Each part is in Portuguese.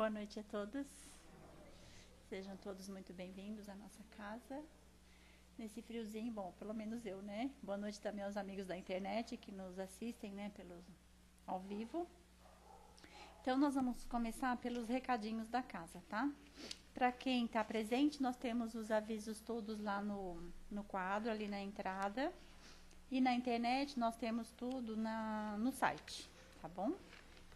Boa noite a todos. Sejam todos muito bem-vindos à nossa casa. Nesse friozinho, bom, pelo menos eu, né? Boa noite também aos amigos da internet que nos assistem, né, ao vivo. Então, nós vamos começar pelos recadinhos da casa, tá? Para quem está presente, nós temos os avisos todos lá no quadro, ali na entrada. E na internet, nós temos tudo no site, tá bom?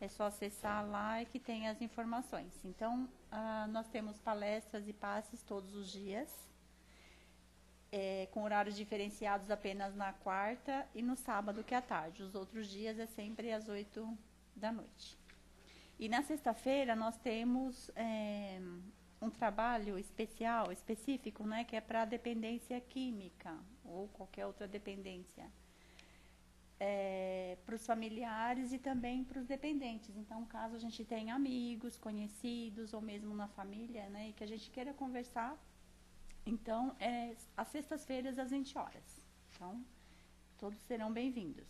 É só acessar lá e que tem as informações. Então, nós temos palestras e passes todos os dias, com horários diferenciados apenas na quarta e no sábado, que é à tarde. Os outros dias é sempre às 8 da noite. E na sexta-feira nós temos um trabalho específico, né, que é para dependência química ou qualquer outra dependência. Para os familiares e também para os dependentes. Então, caso a gente tenha amigos, conhecidos ou mesmo na família, né, e que a gente queira conversar, então, às sextas-feiras às 20 horas. Então, todos serão bem-vindos.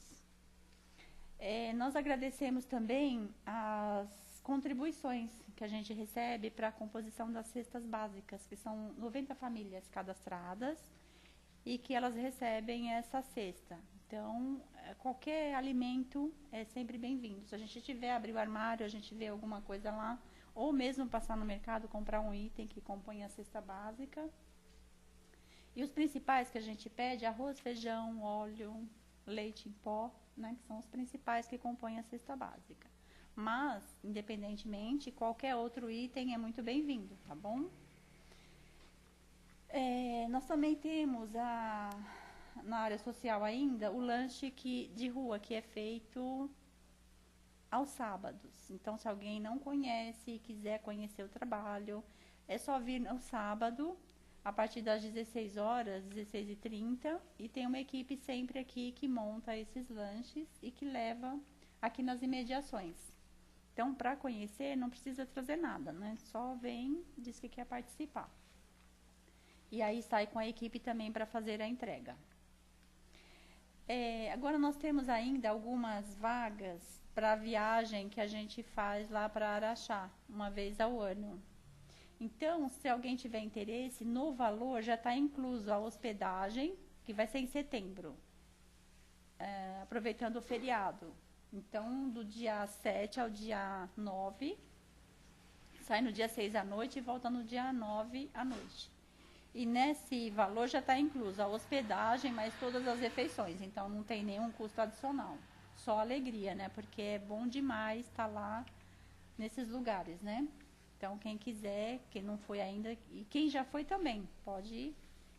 Nós agradecemos também as contribuições que a gente recebe para a composição das cestas básicas, que são 90 famílias cadastradas e que elas recebem essa cesta. Então, qualquer alimento é sempre bem-vindo. Se a gente tiver, abrir o armário, a gente vê alguma coisa lá, ou mesmo passar no mercado, comprar um item que compõe a cesta básica. E os principais que a gente pede, arroz, feijão, óleo, leite em pó, né, que são os principais que compõem a cesta básica. Mas, independentemente, qualquer outro item é muito bem-vindo, tá bom? Nós também temos na área social ainda o lanche de rua, que é feito aos sábados. Então, se alguém não conhece e quiser conhecer o trabalho, é só vir no sábado, a partir das 16 horas, 16h30, e tem uma equipe sempre aqui que monta esses lanches e que leva aqui nas imediações. Então, para conhecer, não precisa trazer nada, né? Só vem, diz que quer participar. E aí sai com a equipe também para fazer a entrega. Agora nós temos ainda algumas vagas para a viagem que a gente faz lá para Araxá, uma vez ao ano. Então, se alguém tiver interesse, no valor já está incluso a hospedagem, que vai ser em setembro, aproveitando o feriado. Então, do dia 7 ao dia 9, sai no dia 6 à noite e volta no dia 9 à noite. E nesse valor já está incluso a hospedagem, mais todas as refeições. Então, não tem nenhum custo adicional. Só alegria, né? Porque é bom demais estar lá nesses lugares, né? Então, quem quiser, quem não foi ainda, e quem já foi também, pode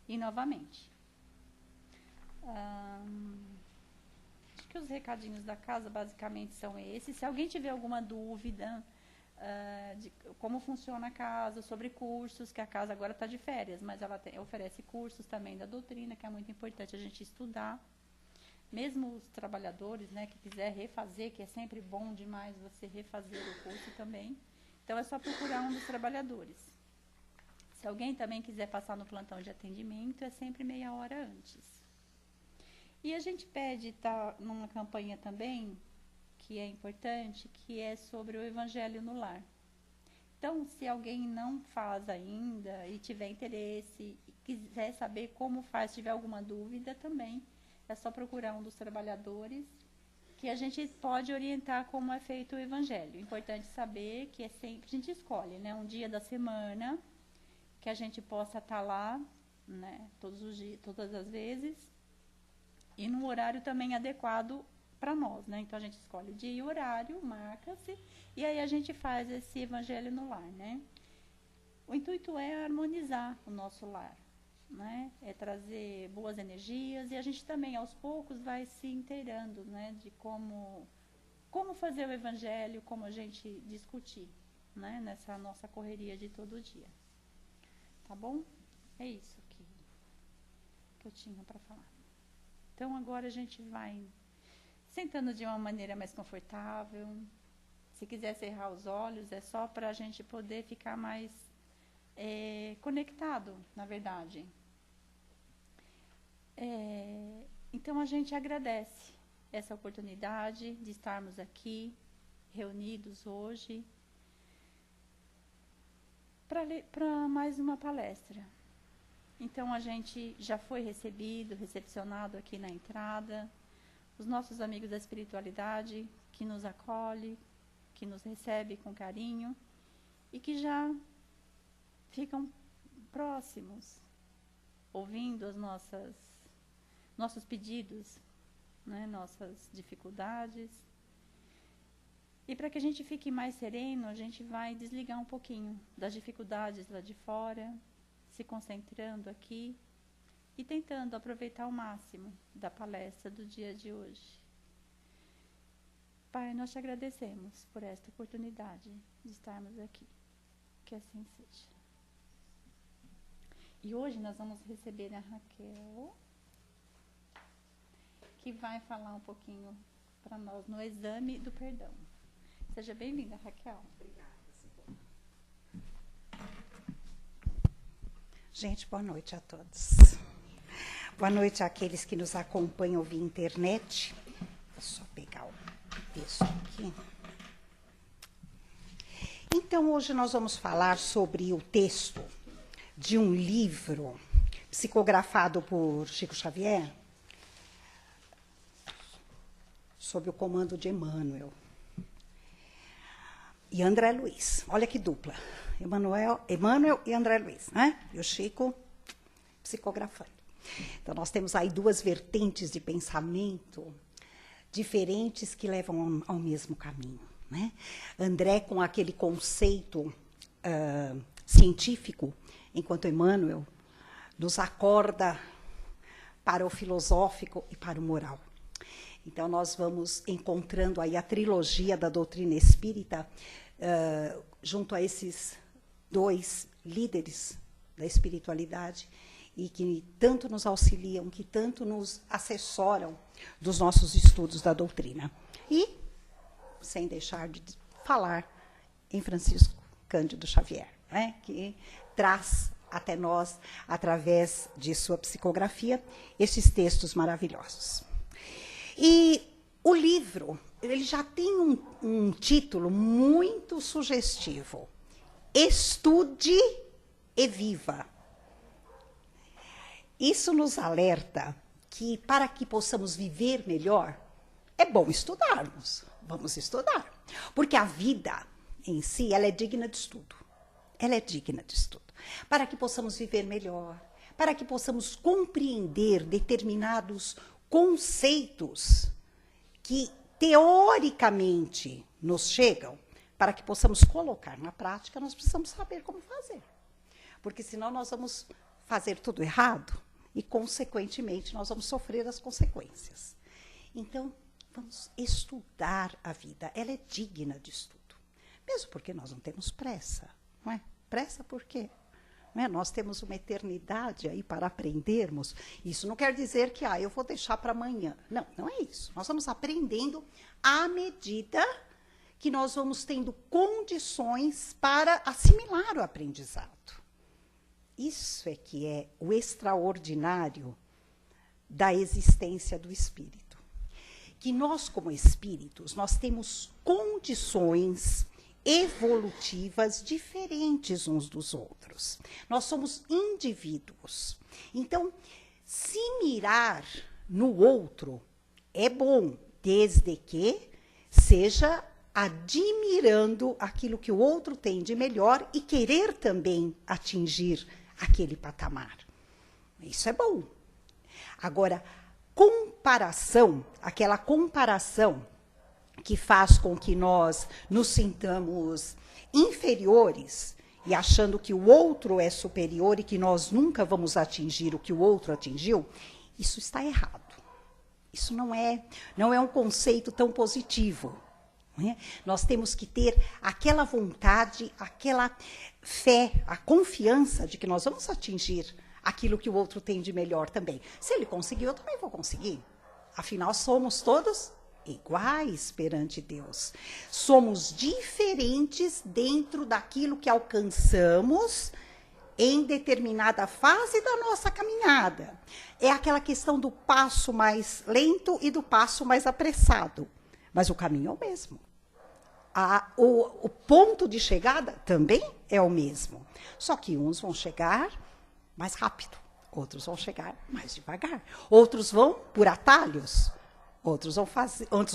ir novamente. Acho que os recadinhos da casa basicamente são esses. Se alguém tiver alguma dúvida de como funciona a casa, sobre cursos, que a casa agora está de férias, mas ela oferece cursos também da doutrina, que é muito importante a gente estudar. Mesmo os trabalhadores, né, que quiser refazer, que é sempre bom demais você refazer o curso também. Então, é só procurar um dos trabalhadores. Se alguém também quiser passar no plantão de atendimento, é sempre meia hora antes. E a gente pede, tá, numa campanha também, que é importante, que é sobre o Evangelho no Lar. Então, se alguém não faz ainda e tiver interesse e quiser saber como faz, se tiver alguma dúvida também, é só procurar um dos trabalhadores, que a gente pode orientar como é feito o Evangelho. Importante saber que é sempre, a gente escolhe, né, um dia da semana que a gente possa estar lá, né, todos os dias, todas as vezes, e num horário também adequado para nós, né? Então a gente escolhe o dia e o horário, marca-se, e aí a gente faz esse Evangelho no Lar, né? O intuito é harmonizar o nosso lar, né? É trazer boas energias, e a gente também aos poucos vai se inteirando, né, de como fazer o Evangelho, como a gente discutir, né, nessa nossa correria de todo dia. Tá bom? É isso que eu tinha para falar. Então agora a gente vai sentando de uma maneira mais confortável. Se quiser cerrar os olhos, é só para a gente poder ficar mais conectado, na verdade. Então a gente agradece essa oportunidade de estarmos aqui, reunidos hoje. para mais uma palestra. Então, a gente já foi recepcionado aqui na entrada. Os nossos amigos da espiritualidade, que nos acolhe, que nos recebe com carinho e que já ficam próximos, ouvindo os nossos pedidos, né, nossas dificuldades. E para que a gente fique mais sereno, a gente vai desligar um pouquinho das dificuldades lá de fora, se concentrando aqui e tentando aproveitar ao máximo da palestra do dia de hoje. Pai, nós te agradecemos por esta oportunidade de estarmos aqui. Que assim seja. E hoje nós vamos receber a Raquel, que vai falar um pouquinho para nós no exame do perdão. Seja bem-vinda, Raquel. Obrigada, Simone. Gente, boa noite a todos. Boa noite àqueles que nos acompanham via internet. Vou só pegar o texto aqui. Então, hoje nós vamos falar sobre o texto de um livro psicografado por Chico Xavier, sob o comando de Emmanuel e André Luiz. Olha que dupla. Emmanuel e André Luiz, né? E o Chico psicografando. Então, nós temos aí duas vertentes de pensamento diferentes que levam ao mesmo caminho, né? André com aquele conceito científico, enquanto Emmanuel nos acorda para o filosófico e para o moral. Então, nós vamos encontrando aí a trilogia da doutrina espírita junto a esses dois líderes da espiritualidade e que tanto nos auxiliam, que tanto nos assessoram dos nossos estudos da doutrina. E, sem deixar de falar em Francisco Cândido Xavier, né, que traz até nós, através de sua psicografia, esses textos maravilhosos. E o livro, ele já tem um título muito sugestivo. Estude e viva. Isso nos alerta que, para que possamos viver melhor, é bom estudarmos. Vamos estudar. Porque a vida em si, ela é digna de estudo. Ela é digna de estudo. Para que possamos viver melhor, para que possamos compreender determinados conceitos que, teoricamente, nos chegam, para que possamos colocar na prática, nós precisamos saber como fazer. Porque senão nós vamos fazer tudo errado e, consequentemente, nós vamos sofrer as consequências. Então, vamos estudar a vida. Ela é digna de estudo. Mesmo porque nós não temos pressa. Não é? Pressa por quê? Não é? Nós temos uma eternidade aí para aprendermos. Isso não quer dizer que eu vou deixar para amanhã. Não, não é isso. Nós vamos aprendendo à medida que nós vamos tendo condições para assimilar o aprendizado. Isso é que é o extraordinário da existência do espírito. Que nós, como espíritos, nós temos condições evolutivas diferentes uns dos outros. Nós somos indivíduos. Então, se mirar no outro é bom, desde que seja admirando aquilo que o outro tem de melhor e querer também atingir aquele patamar. Isso é bom. Agora, comparação, aquela comparação que faz com que nós nos sintamos inferiores e achando que o outro é superior e que nós nunca vamos atingir o que o outro atingiu, isso está errado. Isso não é um conceito tão positivo. Não é? Nós temos que ter aquela vontade, aquela fé, a confiança de que nós vamos atingir aquilo que o outro tem de melhor também. Se ele conseguiu, eu também vou conseguir. Afinal, somos todos iguais perante Deus. Somos diferentes dentro daquilo que alcançamos em determinada fase da nossa caminhada. É aquela questão do passo mais lento e do passo mais apressado. Mas o caminho é o mesmo. O ponto de chegada também é o mesmo. Só que uns vão chegar mais rápido, outros vão chegar mais devagar. Outros vão por atalhos, outros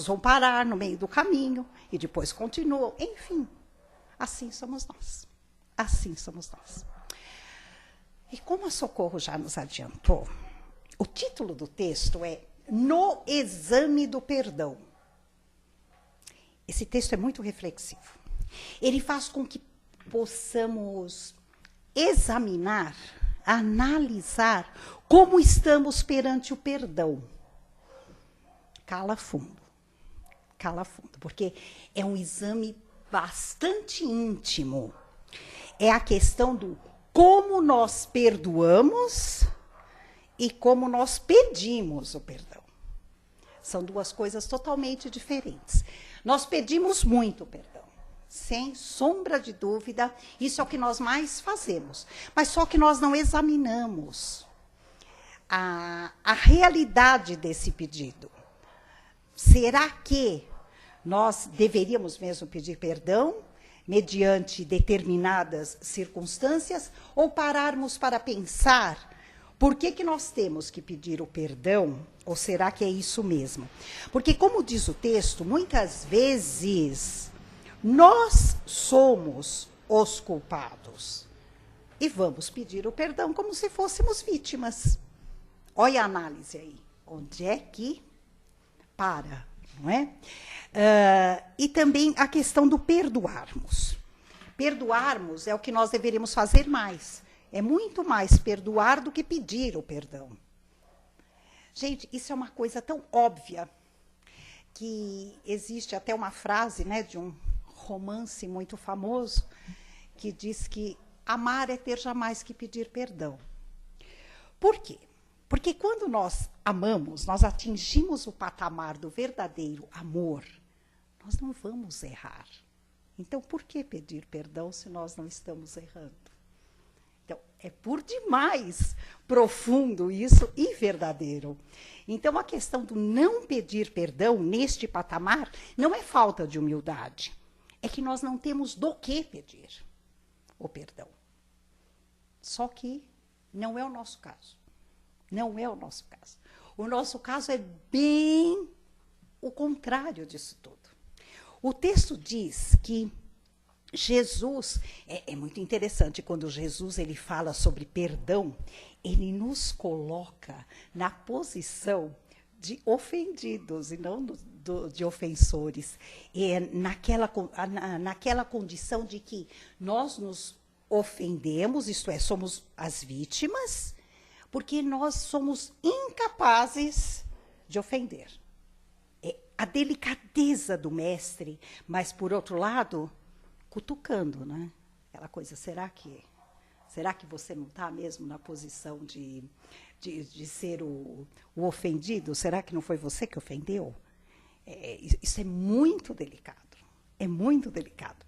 vão parar no meio do caminho e depois continuam. Enfim, assim somos nós. Assim somos nós. E como a Socorro já nos adiantou, o título do texto é No Exame do Perdão. Esse texto é muito reflexivo. Ele faz com que possamos examinar, analisar como estamos perante o perdão. Cala fundo, porque é um exame bastante íntimo. É a questão do como nós perdoamos e como nós pedimos o perdão. São duas coisas totalmente diferentes. Nós pedimos muito perdão, sem sombra de dúvida, isso é o que nós mais fazemos. Mas só que nós não examinamos a realidade desse pedido. Será que nós deveríamos mesmo pedir perdão mediante determinadas circunstâncias ou pararmos para pensar por que nós temos que pedir o perdão? Ou será que é isso mesmo? Porque, como diz o texto, muitas vezes nós somos os culpados e vamos pedir o perdão como se fôssemos vítimas. Olha a análise aí. Onde é que para, não é? E também a questão do perdoarmos. Perdoarmos é o que nós deveríamos fazer mais. É muito mais perdoar do que pedir o perdão. Gente, isso é uma coisa tão óbvia que existe até uma frase, né, de um romance muito famoso que diz que amar é ter jamais que pedir perdão. Por quê? Porque quando nós amamos, nós atingimos o patamar do verdadeiro amor, nós não vamos errar. Então, por que pedir perdão se nós não estamos errando? Então, é por demais profundo isso e verdadeiro. Então, a questão do não pedir perdão neste patamar não é falta de humildade. É que nós não temos do que pedir o perdão. Só que não é o nosso caso. Não é o nosso caso. O nosso caso é bem o contrário disso tudo. O texto diz que Jesus, é muito interessante, quando Jesus ele fala sobre perdão, ele nos coloca na posição de ofendidos e não de ofensores. É naquela condição de que nós nos ofendemos, isto é, somos as vítimas, porque nós somos incapazes de ofender. É a delicadeza do mestre, mas, por outro lado, cutucando, né? Aquela coisa, será que você não está mesmo na posição de ser o ofendido? Será que não foi você que ofendeu? Isso é muito delicado. É muito delicado.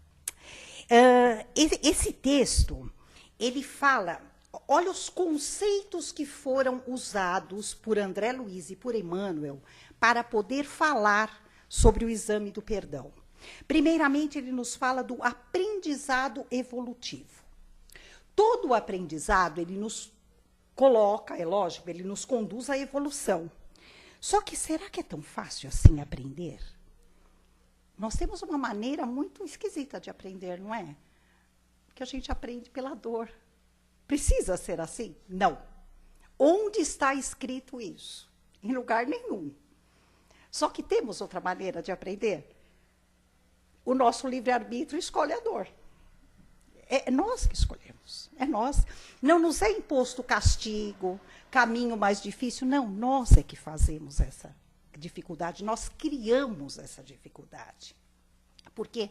Esse texto, ele fala, olha os conceitos que foram usados por André Luiz e por Emmanuel para poder falar sobre o exame do perdão. Primeiramente, ele nos fala do aprendizado evolutivo. Todo o aprendizado, ele nos coloca, é lógico, ele nos conduz à evolução. Só que será que é tão fácil assim aprender? Nós temos uma maneira muito esquisita de aprender, não é? Porque a gente aprende pela dor. Precisa ser assim? Não. Onde está escrito isso? Em lugar nenhum. Só que temos outra maneira de aprender. O nosso livre-arbítrio escolhe a dor. É nós que escolhemos. É nós. Não nos é imposto castigo, caminho mais difícil. Não, nós é que fazemos essa dificuldade. Nós criamos essa dificuldade. Porque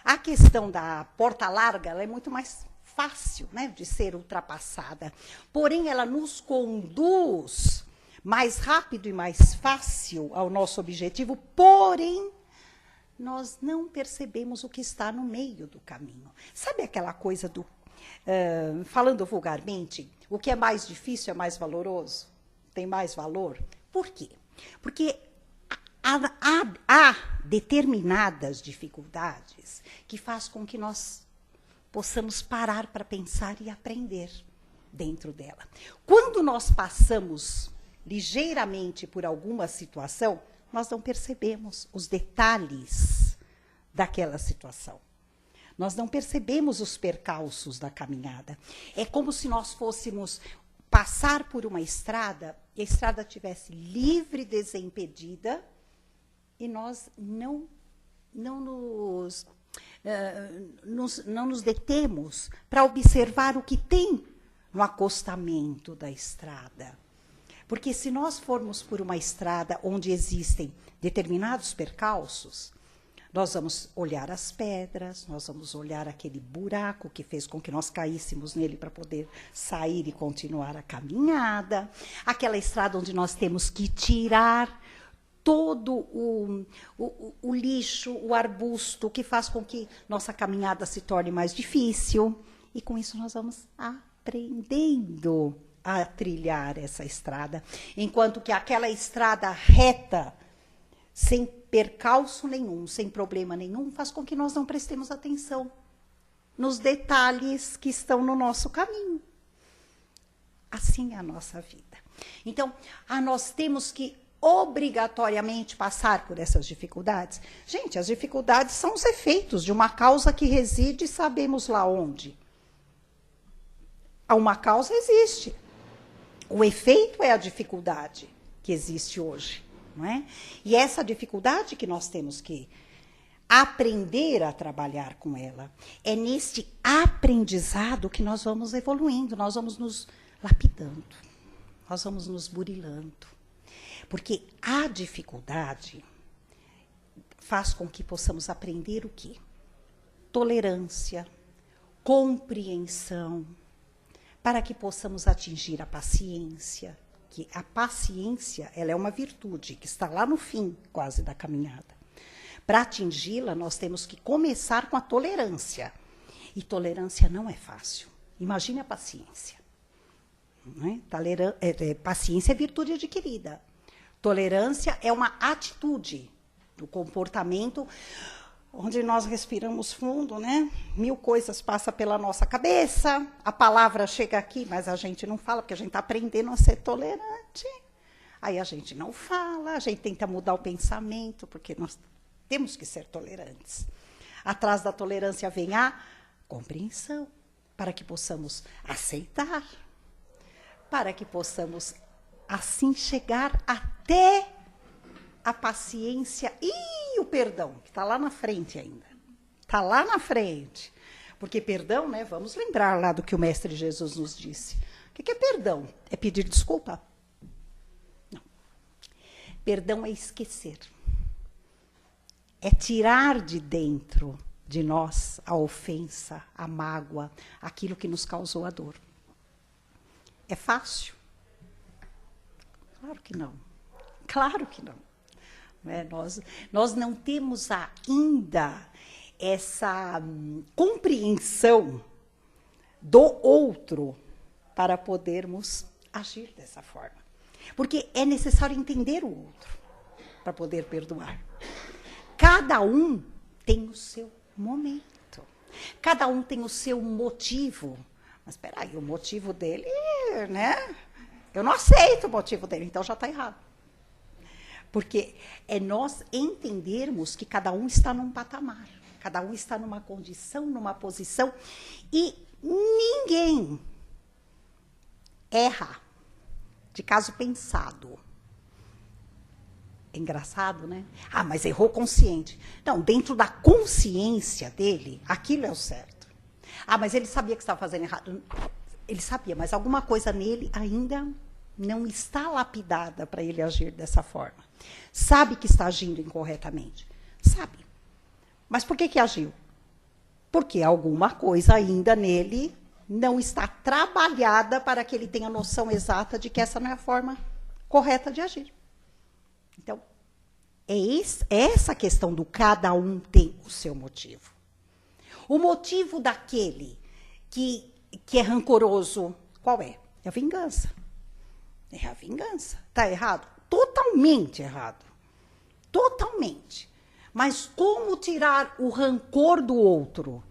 a questão da porta larga ela é muito mais fácil, né, de ser ultrapassada. Porém, ela nos conduz mais rápido e mais fácil ao nosso objetivo, porém, nós não percebemos o que está no meio do caminho. Sabe aquela coisa do, falando vulgarmente, o que é mais difícil é mais valoroso? Tem mais valor? Por quê? Porque há determinadas dificuldades que faz com que nós possamos parar para pensar e aprender dentro dela. Quando nós passamos ligeiramente por alguma situação, nós não percebemos os detalhes daquela situação. Nós não percebemos os percalços da caminhada. É como se nós fôssemos passar por uma estrada e a estrada estivesse livre, desimpedida, e nós não nos detemos para observar o que tem no acostamento da estrada. Porque se nós formos por uma estrada onde existem determinados percalços, nós vamos olhar as pedras, nós vamos olhar aquele buraco que fez com que nós caíssemos nele para poder sair e continuar a caminhada, aquela estrada onde nós temos que tirar todo o lixo, o arbusto, que faz com que nossa caminhada se torne mais difícil. E com isso nós vamos aprendendo a trilhar essa estrada. Enquanto que aquela estrada reta, sem percalço nenhum, sem problema nenhum, faz com que nós não prestemos atenção nos detalhes que estão no nosso caminho. Assim é a nossa vida. Então, nós temos que obrigatoriamente passar por essas dificuldades. Gente, as dificuldades são os efeitos de uma causa que reside, sabemos lá onde. Uma causa existe. O efeito é a dificuldade que existe hoje, não é? E essa dificuldade que nós temos que aprender a trabalhar com ela. É neste aprendizado que nós vamos evoluindo, nós vamos nos lapidando, nós vamos nos burilando. Porque a dificuldade faz com que possamos aprender o quê? Tolerância, compreensão, para que possamos atingir a paciência, que a paciência, ela é uma virtude que está lá no fim, quase, da caminhada. Para atingi-la, nós temos que começar com a tolerância. E tolerância não é fácil. Imagine a paciência. Não é? Paciência é virtude adquirida. Tolerância é uma atitude do comportamento onde nós respiramos fundo, né? 1000 coisas passam pela nossa cabeça, a palavra chega aqui, mas a gente não fala, porque a gente está aprendendo a ser tolerante. Aí a gente não fala, a gente tenta mudar o pensamento, porque nós temos que ser tolerantes. Atrás da tolerância vem a compreensão, para que possamos aceitar, para que possamos assim chegar até a paciência e o perdão, que está lá na frente ainda. Está lá na frente. Porque perdão, né? Vamos lembrar lá do que o Mestre Jesus nos disse. O que é perdão? É pedir desculpa? Não. Perdão é esquecer. É tirar de dentro de nós a ofensa, a mágoa, aquilo que nos causou a dor. É fácil? Claro que não. Claro que não. Nós não temos ainda essa compreensão do outro para podermos agir dessa forma. Porque é necessário entender o outro para poder perdoar. Cada um tem o seu momento. Cada um tem o seu motivo. Mas espera aí, o motivo dele, né? Eu não aceito o motivo dele, então já está errado. Porque é nós entendermos que cada um está num patamar, cada um está numa condição, numa posição, e ninguém erra de caso pensado. É engraçado, né? Mas errou consciente. Não, dentro da consciência dele, aquilo é o certo. Mas ele sabia que estava fazendo errado. Ele sabia, mas alguma coisa nele ainda não está lapidada para ele agir dessa forma. Sabe que está agindo incorretamente. Sabe. Mas por que agiu? Porque alguma coisa ainda nele não está trabalhada para que ele tenha noção exata de que essa não é a forma correta de agir. Então, é essa questão do cada um tem o seu motivo. O motivo daquele que é rancoroso, qual é? É a vingança. É a vingança. Está errado? Totalmente errado. totalmente. Mas como tirar o rancor do outro?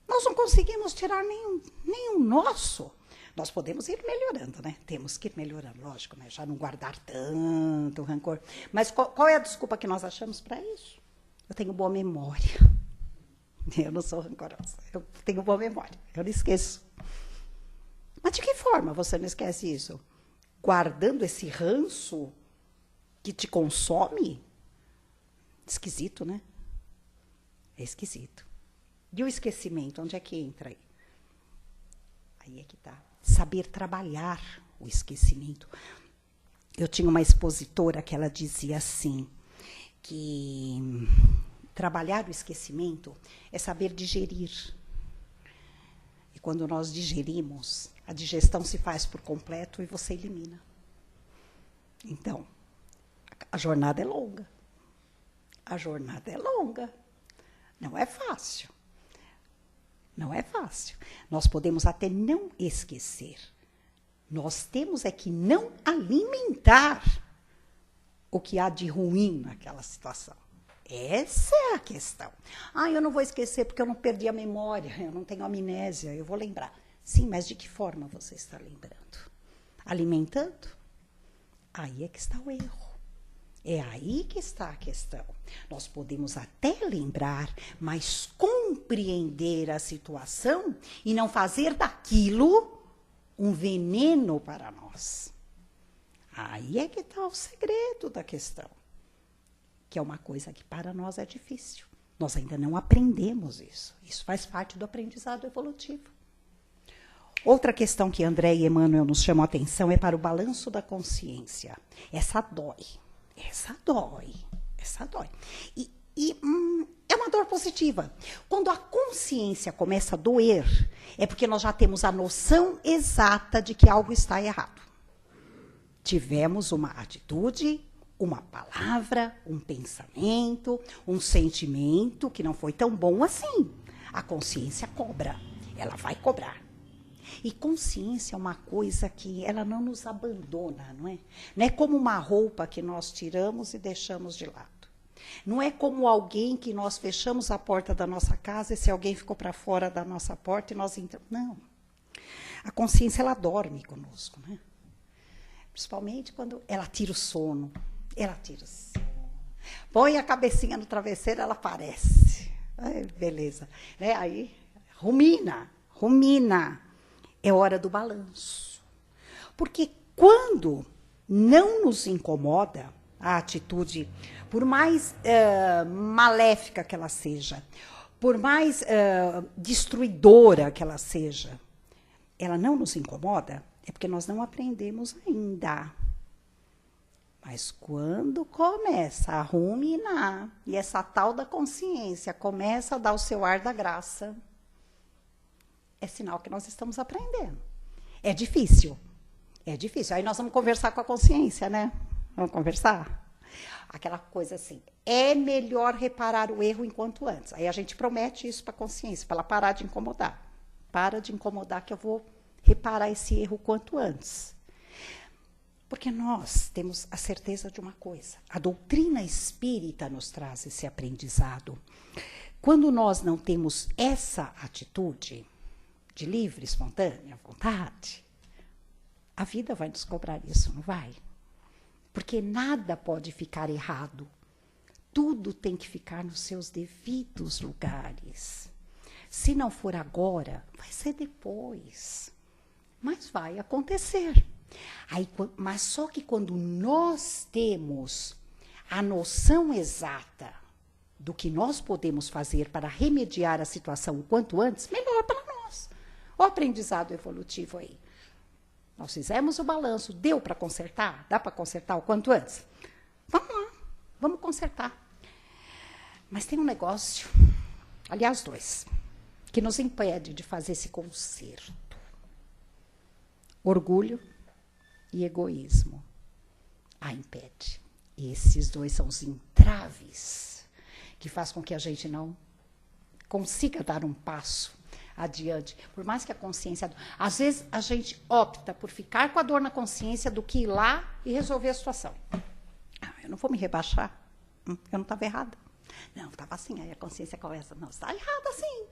Nós não conseguimos tirar nenhum nosso. Nós podemos ir melhorando, né? Temos que ir melhorando, lógico, né? Já não guardar tanto rancor. Mas qual é a desculpa que nós achamos para isso? Eu tenho boa memória. Eu não sou rancorosa. Eu tenho boa memória. Eu não esqueço. Mas de que forma você não esquece isso? Guardando esse ranço que te consome? Esquisito, né? É esquisito. E o esquecimento, onde é que entra aí? Aí é que tá. Saber trabalhar o esquecimento. Eu tinha uma expositora que ela dizia assim, que trabalhar o esquecimento é saber digerir. E quando nós digerimos, a digestão se faz por completo e você elimina. Então, a jornada é longa. A jornada é longa. Não é fácil. Não é fácil. Nós podemos até não esquecer. Nós temos é que não alimentar o que há de ruim naquela situação. Essa é a questão. Eu não vou esquecer porque eu não perdi a memória, eu não tenho amnésia, eu vou lembrar. Sim, mas de que forma você está lembrando? Alimentando? Aí é que está o erro. É aí que está a questão. Nós podemos até lembrar, mas compreender a situação e não fazer daquilo um veneno para nós. Aí é que está o segredo da questão. Que é uma coisa que para nós é difícil. Nós ainda não aprendemos isso. Isso faz parte do aprendizado evolutivo. Outra questão que André e Emmanuel nos chamam a atenção é para o balanço da consciência. Essa dói. Essa dói. Essa dói. E é uma dor positiva. Quando a consciência começa a doer, é porque nós já temos a noção exata de que algo está errado. Tivemos uma atitude, uma palavra, um pensamento, um sentimento que não foi tão bom assim. A consciência cobra. Ela vai cobrar. E consciência é uma coisa que ela não nos abandona, não é? Não é como uma roupa que nós tiramos e deixamos de lado. Não é como alguém que nós fechamos a porta da nossa casa e se alguém ficou para fora da nossa porta e nós entramos. Não. A consciência, ela dorme conosco, né? Principalmente quando ela tira o sono. Ela tira o sono. Põe a cabecinha no travesseiro, ela aparece. Ai, beleza. Né? Aí, rumina. É hora do balanço. Porque quando não nos incomoda a atitude, por mais maléfica que ela seja, por mais destruidora que ela seja, ela não nos incomoda, é porque nós não aprendemos ainda. Mas quando começa a ruminar, e essa tal da consciência começa a dar o seu ar da graça, é sinal que nós estamos aprendendo. É difícil. É difícil. Aí nós vamos conversar com a consciência, né? Vamos conversar? Aquela coisa assim, é melhor reparar o erro enquanto antes. Aí a gente promete isso para a consciência, para ela parar de incomodar. Para de incomodar que eu vou reparar esse erro quanto antes. Porque nós temos a certeza de uma coisa. A doutrina espírita nos traz esse aprendizado. Quando nós não temos essa atitude de livre, espontânea vontade, a vida vai nos cobrar isso, não vai? Porque nada pode ficar errado. Tudo tem que ficar nos seus devidos lugares. Se não for agora, vai ser depois. Mas vai acontecer. Mas só que quando nós temos a noção exata do que nós podemos fazer para remediar a situação o quanto antes, melhor para nós. O aprendizado evolutivo aí. Nós fizemos o balanço, deu para consertar? Dá para consertar o quanto antes? Vamos lá, vamos consertar. Mas tem um negócio, aliás, dois, que nos impede de fazer esse conserto. Orgulho e egoísmo. Impede. Esses dois são os entraves que faz com que a gente não consiga dar um passo adiante. Por mais que a consciência... Às vezes, a gente opta por ficar com a dor na consciência do que ir lá e resolver a situação. Eu Eu não vou me rebaixar. Eu não estava errada. Não, estava assim. Aí a consciência começa, não, você está errada assim.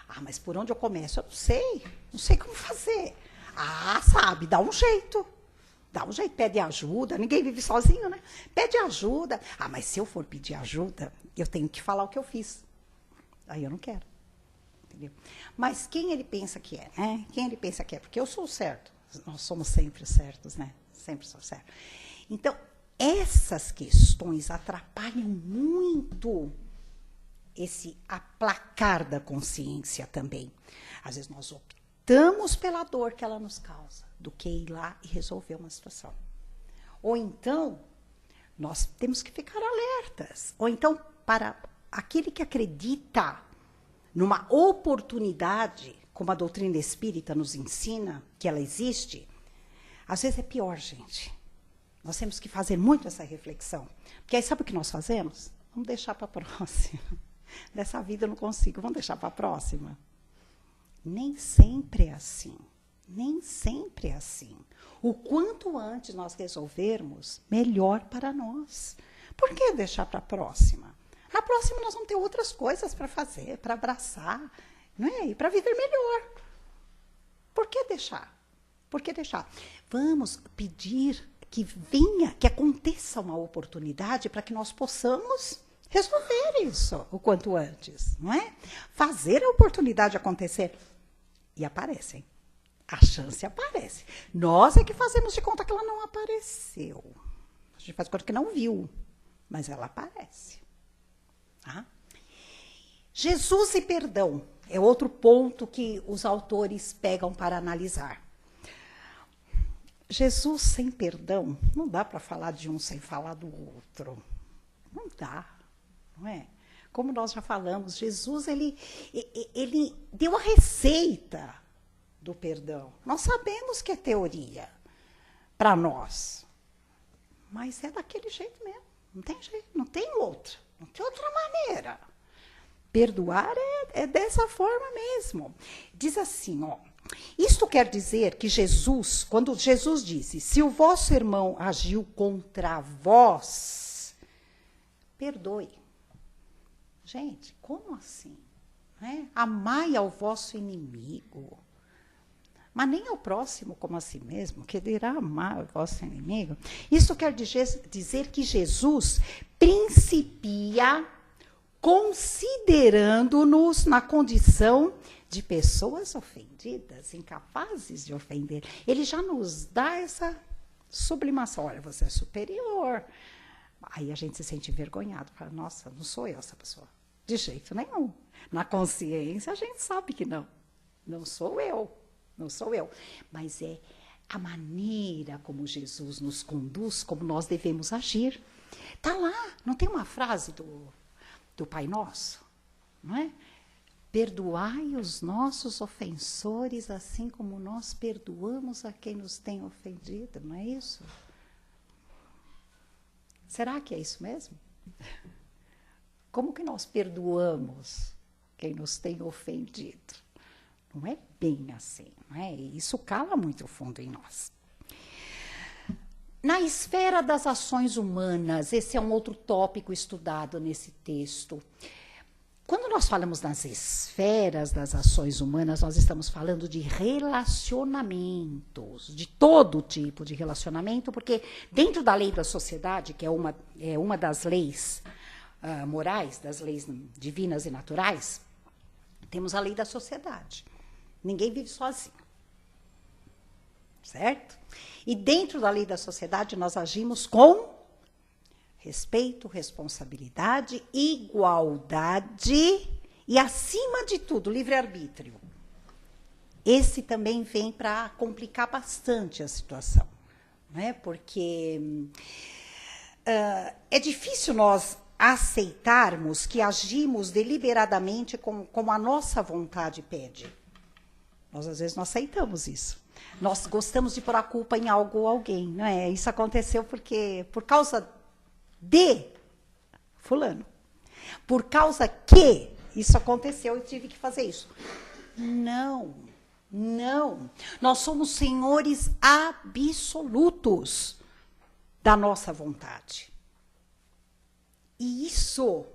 Ah, mas por onde eu começo? Eu não sei. Não sei como fazer. Ah, sabe, dá um jeito. Dá um jeito, pede ajuda. Ninguém vive sozinho, né? Pede ajuda. Ah, mas se eu for pedir ajuda, eu tenho que falar o que eu fiz. Aí eu não quero. Entendeu? Mas quem ele pensa que é, né? Quem ele pensa que é? Porque eu sou o certo. Nós somos sempre certos, né? Sempre sou certo. Então, essas questões atrapalham muito esse aplacar da consciência também. Às vezes nós optamos pela dor que ela nos causa, do que ir lá e resolver uma situação. Ou então, nós temos que ficar alertas. Ou então, para aquele que acredita numa oportunidade, como a doutrina espírita nos ensina, que ela existe, às vezes é pior, gente. Nós temos que fazer muito essa reflexão. Porque aí sabe o que nós fazemos? Vamos deixar para a próxima. Dessa vida eu não consigo, vamos deixar para a próxima. Nem sempre é assim. Nem sempre é assim. O quanto antes nós resolvermos, melhor para nós. Por que deixar para a próxima? Na próxima nós vamos ter outras coisas para fazer, para abraçar, não é? E para viver melhor. Por que deixar? Por que deixar? Vamos pedir que venha, que aconteça uma oportunidade para que nós possamos resolver isso o quanto antes, não é? Fazer a oportunidade acontecer. E aparecem. A chance aparece. Nós é que fazemos de conta que ela não apareceu. A gente faz de conta que não viu, mas ela aparece. Tá? Jesus e perdão é outro ponto que os autores pegam para analisar. Jesus sem perdão, não dá para falar de um sem falar do outro. Não dá, não é? Como nós já falamos, Jesus ele deu a receita do perdão. Nós sabemos que é teoria para nós, mas é daquele jeito mesmo. Não tem jeito, não tem outra. Não tem outra maneira. Perdoar é dessa forma mesmo. Diz assim, ó. Isto quer dizer que Jesus, quando Jesus disse, se o vosso irmão agiu contra vós, perdoe. Gente, como assim? Né? Amai ao vosso inimigo. Mas nem ao próximo como a si mesmo, que dirá amar o vosso inimigo. Isso quer dizer que Jesus principia considerando-nos na condição de pessoas ofendidas, incapazes de ofender. Ele já nos dá essa sublimação. Olha, você é superior. Aí a gente se sente envergonhado. Fala, nossa, não sou eu essa pessoa. De jeito nenhum. Na consciência a gente sabe que não. Não sou eu. Não sou eu. Mas é a maneira como Jesus nos conduz, como nós devemos agir. Está lá. Não tem uma frase do Pai Nosso? Não é? Perdoai os nossos ofensores, assim como nós perdoamos a quem nos tem ofendido, não é isso? Será que é isso mesmo? Como que nós perdoamos quem nos tem ofendido? Não é bem assim, não é? Isso cala muito fundo em nós. Na esfera das ações humanas, esse é um outro tópico estudado nesse texto. Quando nós falamos nas esferas das ações humanas, nós estamos falando de relacionamentos, de todo tipo de relacionamento, porque dentro da lei da sociedade, que é uma das leis morais, das leis divinas e naturais, temos a lei da sociedade. Ninguém vive sozinho. Certo? E dentro da lei da sociedade, nós agimos com respeito, responsabilidade, igualdade e, acima de tudo, livre-arbítrio. Esse também vem para complicar bastante a situação, né? Porque é difícil nós aceitarmos que agimos deliberadamente como a nossa vontade pede. Nós, às vezes, não aceitamos isso. Nós gostamos de pôr a culpa em algo ou alguém, não é? Isso aconteceu porque, por causa de fulano. Por causa que isso aconteceu, eu tive que fazer isso. Não, não. Nós somos senhores absolutos da nossa vontade. E isso,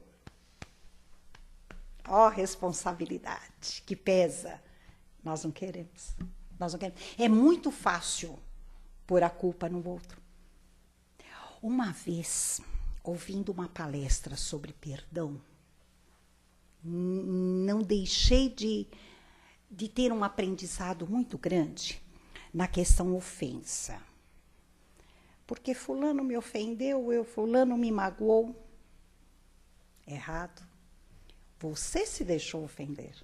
ó, responsabilidade que pesa, nós não queremos. Nós não queremos. É muito fácil pôr a culpa no outro. Uma vez, ouvindo uma palestra sobre perdão, não deixei de ter um aprendizado muito grande na questão ofensa. Porque fulano me ofendeu, fulano me magoou. Errado. Você se deixou ofender.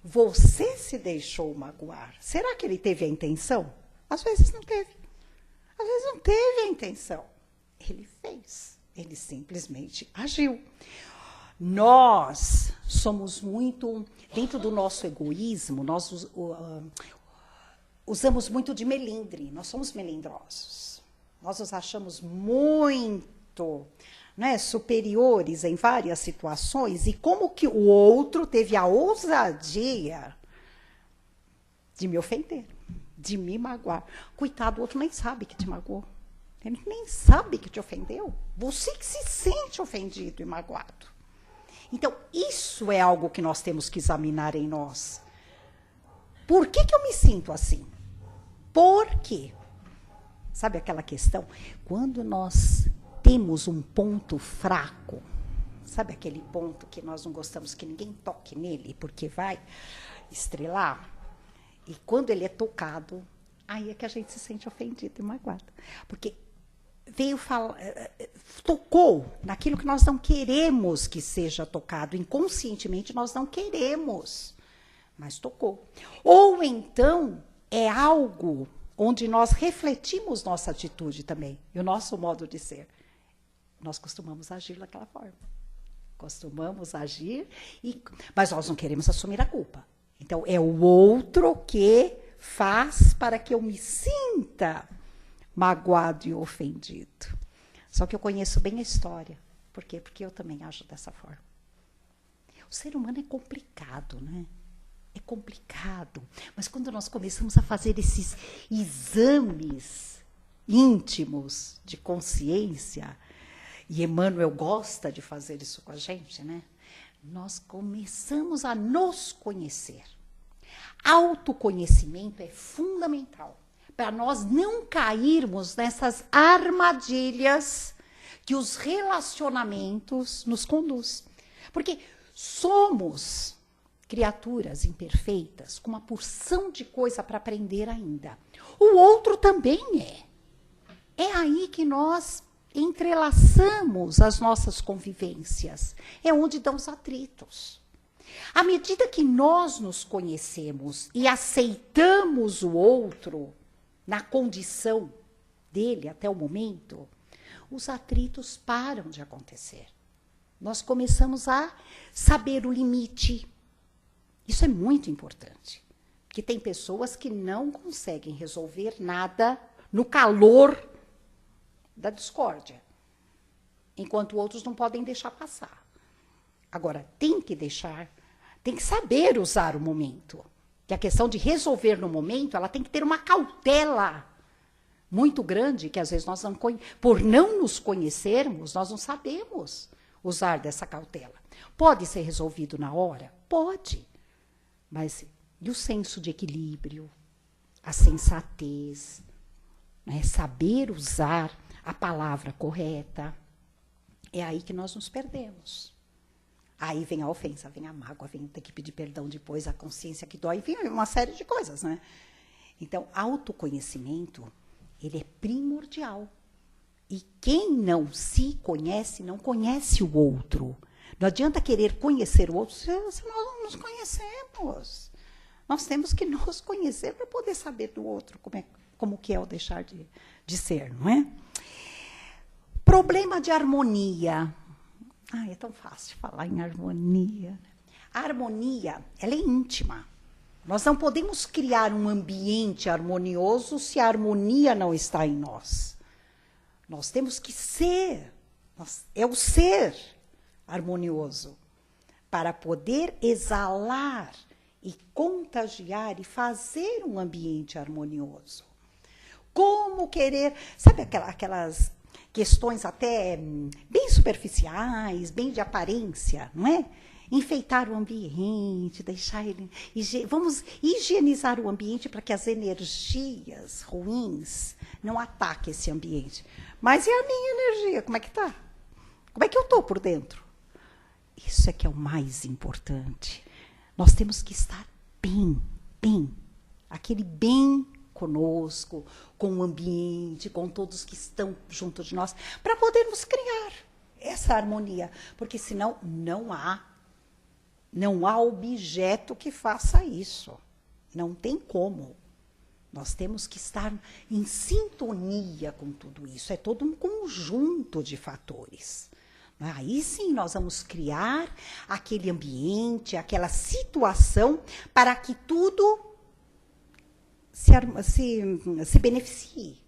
Você se deixou magoar. Será que ele teve a intenção? Às vezes não teve. Às vezes não teve a intenção. Ele fez. Ele simplesmente agiu. Nós somos muito, dentro do nosso egoísmo, nós usamos muito de melindre. Nós somos melindrosos. Nós nos achamos muito, né, superiores em várias situações, e como que o outro teve a ousadia de me ofender, de me magoar. Coitado, o outro nem sabe que te magoou. Ele nem sabe que te ofendeu. Você que se sente ofendido e magoado. Então, isso é algo que nós temos que examinar em nós. Por que eu me sinto assim? Por quê? Sabe aquela questão? Quando nós temos um ponto fraco, sabe aquele ponto que nós não gostamos que ninguém toque nele, porque vai estrelar? E quando ele é tocado, aí é que a gente se sente ofendido e magoado. Porque veio falar, tocou naquilo que nós não queremos que seja tocado. Inconscientemente nós não queremos, mas tocou. Ou então é algo onde nós refletimos nossa atitude também, e o nosso modo de ser. Nós costumamos agir daquela forma. Costumamos agir, mas nós não queremos assumir a culpa. Então, é o outro que faz para que eu me sinta magoado e ofendido. Só que eu conheço bem a história. Por quê? Porque eu também ajo dessa forma. O ser humano é complicado, né? É complicado. Mas quando nós começamos a fazer esses exames íntimos de consciência, e Emmanuel gosta de fazer isso com a gente, né? Nós começamos a nos conhecer. Autoconhecimento é fundamental para nós não cairmos nessas armadilhas que os relacionamentos nos conduzem. Porque somos criaturas imperfeitas, com uma porção de coisa para aprender ainda. O outro também é. É aí que nós entrelaçamos as nossas convivências. É onde dão os atritos. À medida que nós nos conhecemos e aceitamos o outro na condição dele até o momento, os atritos param de acontecer. Nós começamos a saber o limite. Isso é muito importante, porque tem pessoas que não conseguem resolver nada no calor da discórdia, enquanto outros não podem deixar passar. Agora, tem que saber usar o momento. Que a questão de resolver no momento, ela tem que ter uma cautela muito grande, que às vezes nós não, por não nos conhecermos, nós não sabemos usar dessa cautela. Pode ser resolvido na hora? Pode. Mas e o senso de equilíbrio, a sensatez, né? Saber usar a palavra correta, é aí que nós nos perdemos. Aí vem a ofensa, vem a mágoa, vem ter que pedir perdão depois, a consciência que dói, vem uma série de coisas, né? Então, autoconhecimento, ele é primordial. E quem não se conhece, não conhece o outro. Não adianta querer conhecer o outro se nós não nos conhecemos. Nós temos que nos conhecer para poder saber do outro como que é o deixar de ser, não é? Problema de harmonia. É tão fácil falar em harmonia. A harmonia, ela é íntima. Nós não podemos criar um ambiente harmonioso se a harmonia não está em nós. Nós temos que ser, é o ser harmonioso, para poder exalar e contagiar e fazer um ambiente harmonioso. Como querer... Sabe aquelas questões até bem superficiais, bem de aparência, não é? Enfeitar o ambiente, deixar ele... Vamos higienizar o ambiente para que as energias ruins não ataquem esse ambiente. Mas e a minha energia? Como é que está? Como é que eu estou por dentro? Isso é que é o mais importante. Nós temos que estar bem, bem. Aquele bem conosco, com o ambiente, com todos que estão junto de nós, para podermos criar essa harmonia. Porque senão não há objeto que faça isso. Não tem como. Nós temos que estar em sintonia com tudo isso. É todo um conjunto de fatores. Aí sim nós vamos criar aquele ambiente, aquela situação para que tudo se beneficie,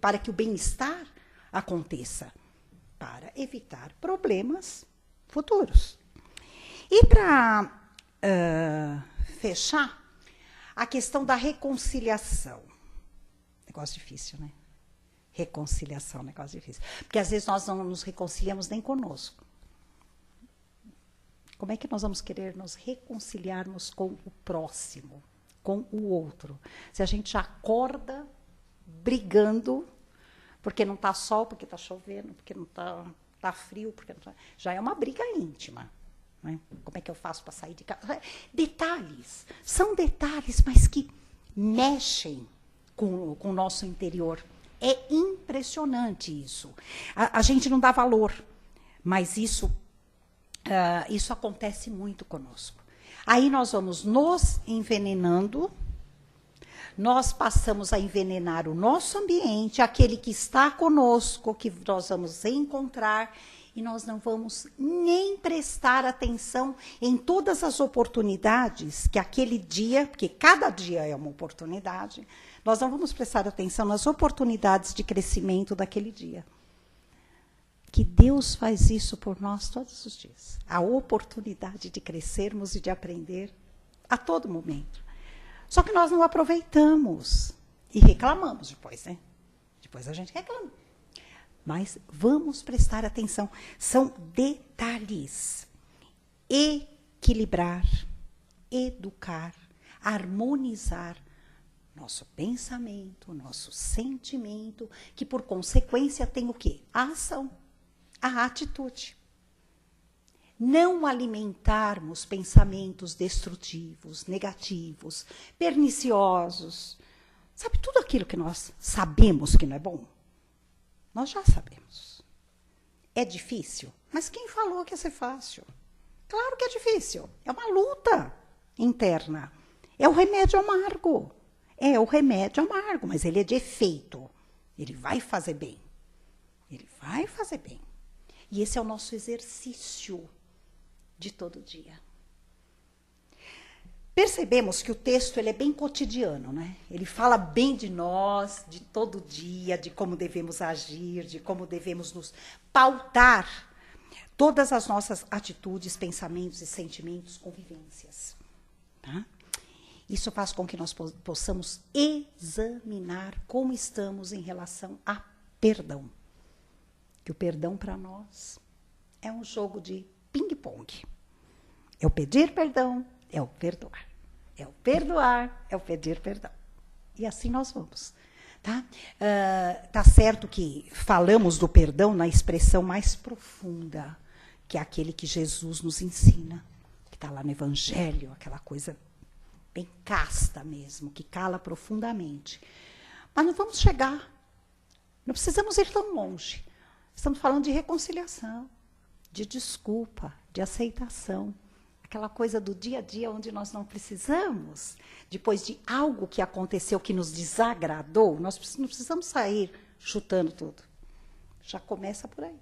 para que o bem-estar aconteça, para evitar problemas futuros. E para fechar, a questão da reconciliação. Negócio difícil, né? Reconciliação, negócio difícil. Porque às vezes nós não nos reconciliamos nem conosco. Como é que nós vamos querer nos reconciliarmos com o próximo, com o outro? Se a gente já acorda brigando, porque não está sol, porque está chovendo, porque não está frio, porque não tá, já é uma briga íntima. Né? Como é que eu faço para sair de casa? Detalhes. São detalhes, mas que mexem com o nosso interior. É impressionante isso. A gente não dá valor, mas isso acontece muito conosco. Aí nós vamos nos envenenando, nós passamos a envenenar o nosso ambiente, aquele que está conosco, que nós vamos encontrar, e nós não vamos nem prestar atenção em todas as oportunidades que aquele dia, porque cada dia é uma oportunidade, nós não vamos prestar atenção nas oportunidades de crescimento daquele dia. Que Deus faz isso por nós todos os dias. A oportunidade de crescermos e de aprender a todo momento. Só que nós não aproveitamos e reclamamos depois, né? Depois a gente reclama. Mas vamos prestar atenção. São detalhes. Equilibrar, educar, harmonizar nosso pensamento, nosso sentimento, que por consequência tem o quê? A ação, a atitude. Não alimentarmos pensamentos destrutivos, negativos, perniciosos. Sabe, tudo aquilo que nós sabemos que não é bom? Nós já sabemos. É difícil? Mas quem falou que ia ser fácil? Claro que é difícil. É uma luta interna. É o remédio amargo. É o remédio amargo, mas ele é de efeito. Ele vai fazer bem. Ele vai fazer bem. E esse é o nosso exercício de todo dia. Percebemos que o texto ele é bem cotidiano, né? Ele fala bem de nós, de todo dia, de como devemos agir, de como devemos nos pautar todas as nossas atitudes, pensamentos e sentimentos, convivências. Tá? Isso faz com que nós possamos examinar como estamos em relação a perdão. Que o perdão para nós é um jogo de ping-pong. É o pedir perdão, é o perdoar. É o perdoar, é o pedir perdão. E assim nós vamos. Tá? Tá certo que falamos do perdão na expressão mais profunda, que é aquele que Jesus nos ensina, que está lá no Evangelho, aquela coisa bem casta mesmo, que cala profundamente. Mas não vamos chegar, não precisamos ir tão longe. Estamos falando de reconciliação, de desculpa, de aceitação. Aquela coisa do dia a dia onde nós não precisamos, depois de algo que aconteceu que nos desagradou, nós não precisamos sair chutando tudo. Já começa por aí.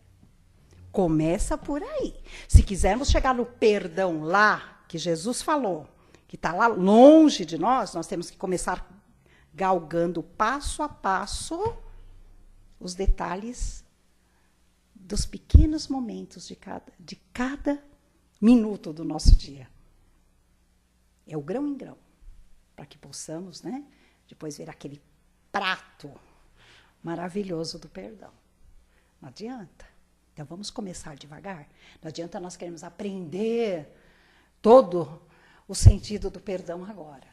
Começa por aí. Se quisermos chegar no perdão lá, que Jesus falou, que está lá longe de nós temos que começar galgando passo a passo os detalhes dos pequenos momentos de cada minuto do nosso dia. É o grão em grão, para que possamos, né, depois ver aquele prato maravilhoso do perdão. Não adianta. Então, vamos começar devagar. Não adianta nós queremos aprender todo o sentido do perdão agora.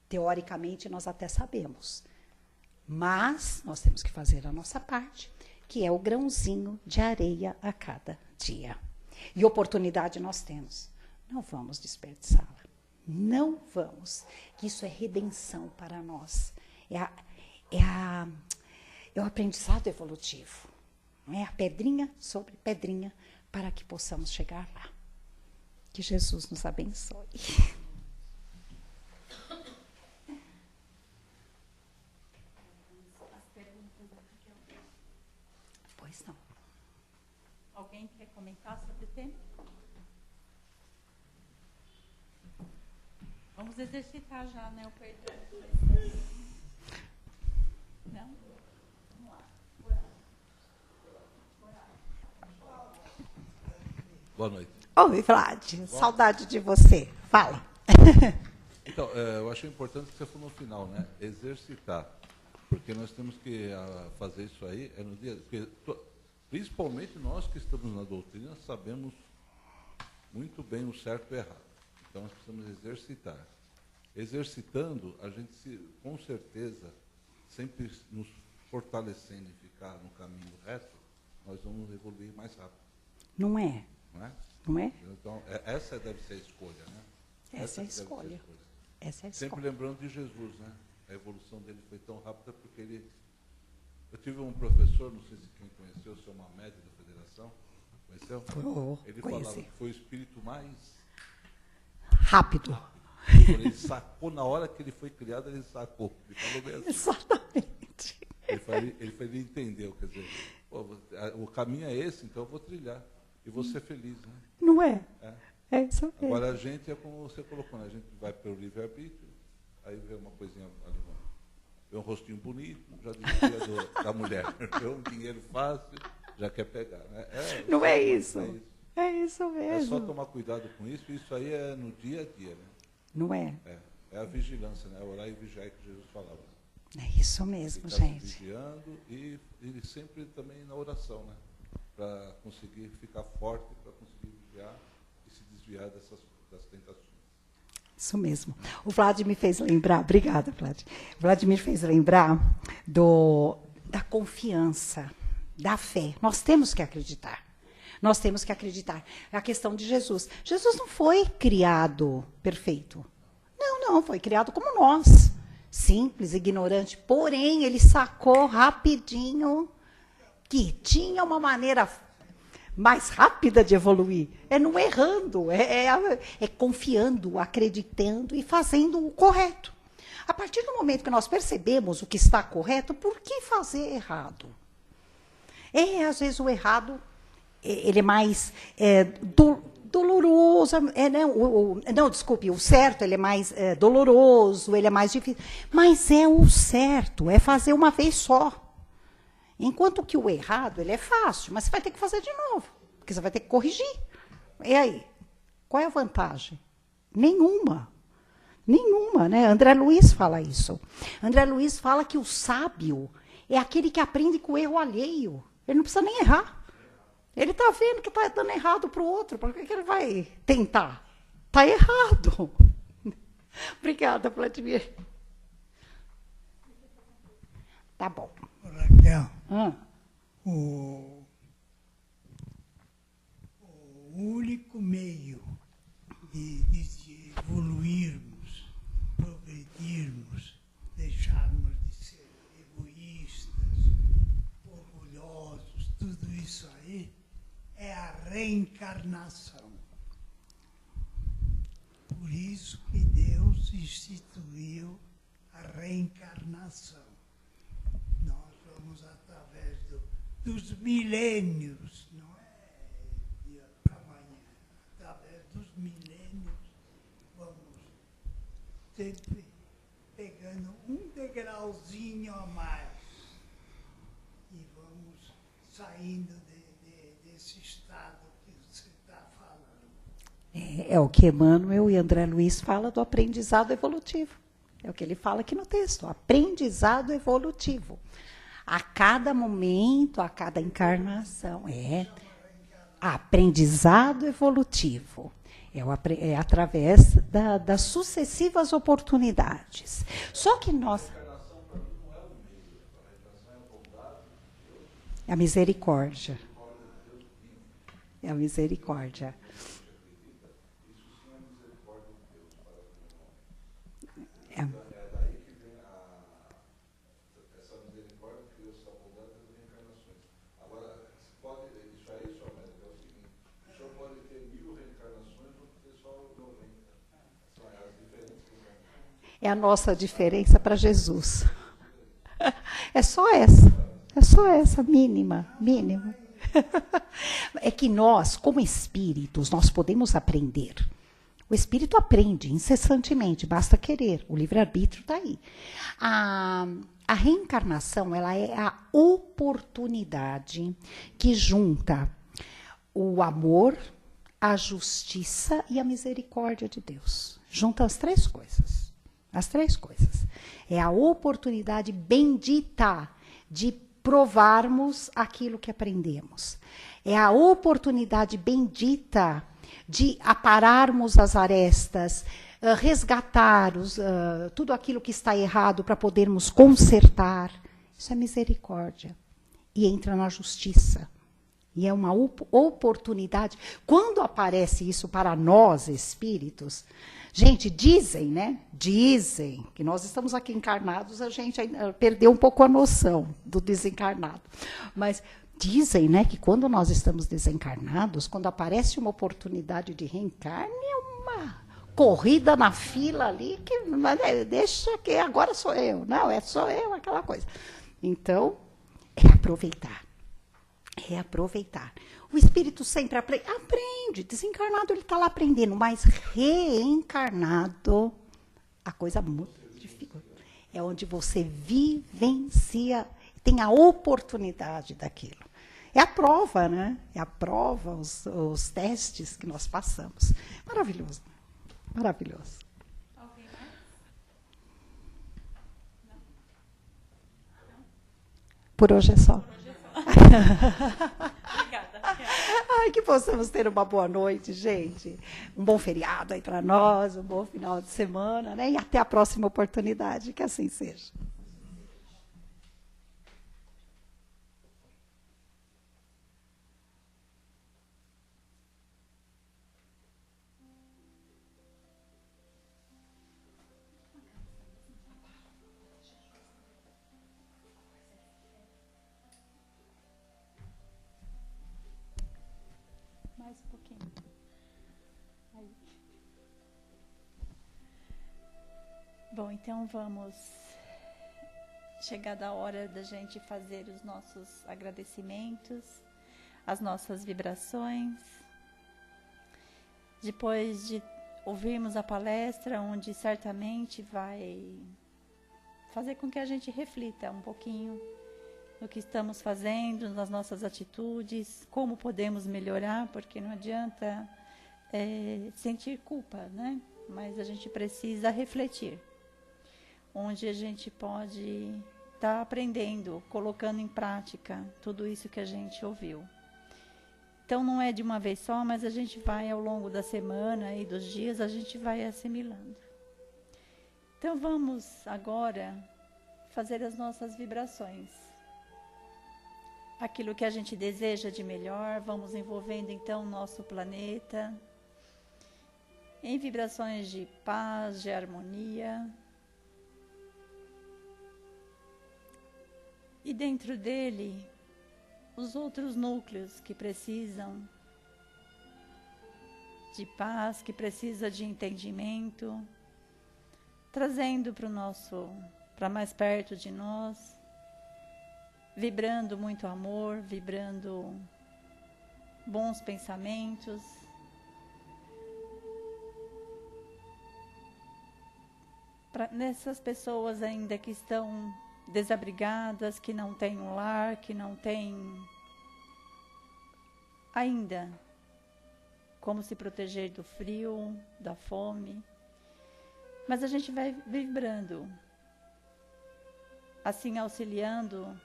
Teoricamente, nós até sabemos. Mas nós temos que fazer a nossa parte, que é o grãozinho de areia a cada dia. E oportunidade nós temos. Não vamos desperdiçá-la. Não vamos. Que isso é redenção para nós. É o aprendizado evolutivo. Não é? A pedrinha sobre pedrinha para que possamos chegar lá. Que Jesus nos abençoe. Pois não. Alguém quer comentar sobre o tema? Vamos exercitar já, né, o perdão. Não? Vamos lá. Boa noite. Oi, Vlad. Saudade de você. Fala. Então, eu achei importante que você falou no final, né? Exercitar. Porque nós temos que fazer isso aí no dia. Porque, principalmente nós que estamos na doutrina sabemos muito bem o certo e o errado. Então, nós precisamos exercitar. Exercitando, a gente, com certeza, sempre nos fortalecendo e ficar no caminho reto, nós vamos evoluir mais rápido. Não é? Não é? Não é? Então, essa deve ser a escolha, né? Essa é a escolha. Essa é a Sempre escolha. lembrando de Jesus, né? A evolução dele foi tão rápida porque ele... Eu tive um professor, não sei se quem conheceu, o seu Mamed da Federação, conheceu? Ele falava que foi o espírito mais rápido. Ele sacou, na hora que ele foi criado, ele sacou. Ele falou bem assim. Exatamente. Ele entendeu, quer dizer, o caminho é esse, então eu vou trilhar. E vou ser feliz, né? Não é? É isso mesmo. Agora a gente é como você colocou, né? A gente vai pelo livre-arbítrio, aí vê uma coisinha ali, vê um rostinho bonito, já desvia da mulher. Vê um dinheiro fácil, já quer pegar. Né? Não é isso? É isso mesmo. É só tomar cuidado com isso, isso aí é no dia a dia, né? Não é? É a vigilância, né? Orar e vigiar que Jesus falava. É isso mesmo, Ficar gente. vigiando e sempre também na oração, né? Para conseguir ficar forte, para conseguir vigiar e se desviar das tentações. Isso mesmo. O Vlad me fez lembrar, obrigada, Vlad. O Vlad me fez lembrar da confiança, da fé. Nós temos que acreditar. Nós temos que acreditar. É a questão de Jesus. Jesus não foi criado perfeito. Não, foi criado como nós. Simples, ignorante. Porém, ele sacou rapidinho que tinha uma maneira mais rápida de evoluir. É não errando, é confiando, acreditando e fazendo o correto. A partir do momento que nós percebemos o que está correto, por que fazer errado? Às vezes o errado ele é mais doloroso. Desculpe, o certo ele é mais doloroso, ele é mais difícil. Mas é o certo, é fazer uma vez só. Enquanto que o errado, ele é fácil, mas você vai ter que fazer de novo, porque você vai ter que corrigir. E aí? Qual é a vantagem? Nenhuma. Nenhuma, né? André Luiz fala isso. André Luiz fala que o sábio é aquele que aprende com o erro alheio. Ele não precisa nem errar. Ele está vendo que está dando errado para o outro. Por que ele vai tentar? Está errado. Obrigada, Vladimir. Tá bom. Raquel, o único meio de evoluirmos, progredirmos, deixarmos de ser egoístas, orgulhosos, tudo isso aí, é a reencarnação. Por isso que Deus instituiu a reencarnação. Através dos milênios, não é dia para amanhã, através dos milênios, vamos sempre pegando um degrauzinho a mais e vamos saindo desse estado que você está falando. É o que Emmanuel e André Luiz falam do aprendizado evolutivo. É o que ele fala aqui no texto, aprendizado evolutivo. A cada momento, a cada encarnação. É aprendizado evolutivo. É através das sucessivas oportunidades. Só que nós... É a misericórdia. É a misericórdia. É. É daí que vem essa misericórdia que Deus está bondade das reencarnações. Agora, isso aí, senhor médico, é o seguinte: o senhor pode ter 1000 reencarnações ou ter só 90. São as diferentes reencarnações. É a nossa diferença para Jesus. É só essa. É só essa, mínima. É que nós, como espíritos, nós podemos aprender. O espírito aprende incessantemente, basta querer. O livre-arbítrio está aí. A reencarnação, ela é a oportunidade que junta o amor, a justiça e a misericórdia de Deus. Junta as três coisas. As três coisas. É a oportunidade bendita de provarmos aquilo que aprendemos. É a oportunidade bendita de apararmos as arestas, resgatar tudo aquilo que está errado para podermos consertar. Isso é misericórdia. E entra na justiça. E é uma oportunidade. Quando aparece isso para nós, espíritos, gente, dizem, né? Dizem que nós estamos aqui encarnados, a gente perdeu um pouco a noção do desencarnado. Mas dizem, né, que quando nós estamos desencarnados, quando aparece uma oportunidade de reencarne, é uma corrida na fila ali, que deixa que agora sou eu. Não, sou eu, aquela coisa. Então, é aproveitar. É aproveitar. O espírito sempre aprende. Desencarnado, ele está lá aprendendo, mas reencarnado, a coisa muda de figura. É onde você vivencia, tem a oportunidade daquilo. É a prova, né? É a prova, os testes que nós passamos. Maravilhoso. Maravilhoso. Alguém mais? Não? Por hoje é só. Obrigada. Ai, que possamos ter uma boa noite, gente. Um bom feriado aí para nós, um bom final de semana, né? E até a próxima oportunidade, que assim seja. Mais um pouquinho. Aí. Bom, então vamos. Chegada a hora da gente fazer os nossos agradecimentos, as nossas vibrações. Depois de ouvirmos a palestra, onde certamente vai fazer com que a gente reflita um pouquinho no que estamos fazendo, nas nossas atitudes, como podemos melhorar, porque não adianta sentir culpa, né? Mas a gente precisa refletir, onde a gente pode estar aprendendo, colocando em prática tudo isso que a gente ouviu. Então não é de uma vez só, mas a gente vai ao longo da semana e dos dias, a gente vai assimilando. Então vamos agora fazer as nossas vibrações. Aquilo que a gente deseja de melhor, vamos envolvendo então o nosso planeta em vibrações de paz, de harmonia. E dentro dele, os outros núcleos que precisam de paz, que precisam de entendimento, trazendo para mais perto de nós, vibrando muito amor, vibrando bons pensamentos. Nessas pessoas ainda que estão desabrigadas, que não têm um lar, que não têm ainda como se proteger do frio, da fome. Mas a gente vai vibrando, assim auxiliando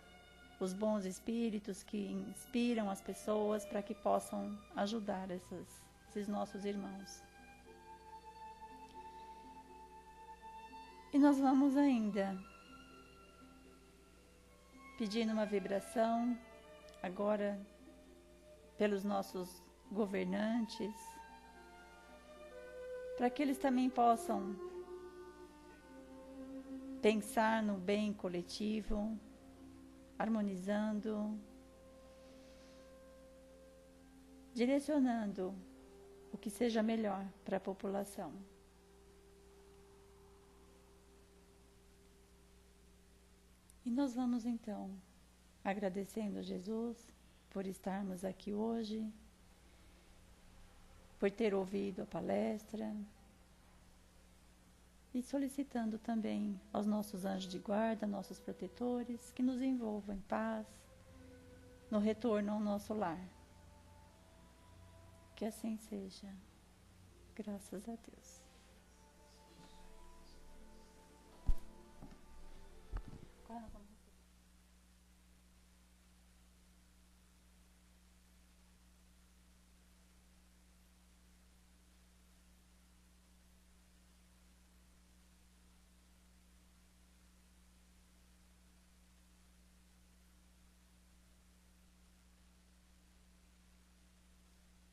os bons espíritos que inspiram as pessoas para que possam ajudar esses nossos irmãos. E nós vamos ainda pedindo uma vibração agora pelos nossos governantes, para que eles também possam pensar no bem coletivo, harmonizando, direcionando o que seja melhor para a população. E nós vamos então agradecendo a Jesus por estarmos aqui hoje, por ter ouvido a palestra, e solicitando também aos nossos anjos de guarda, nossos protetores, que nos envolvam em paz no retorno ao nosso lar. Que assim seja. Graças a Deus.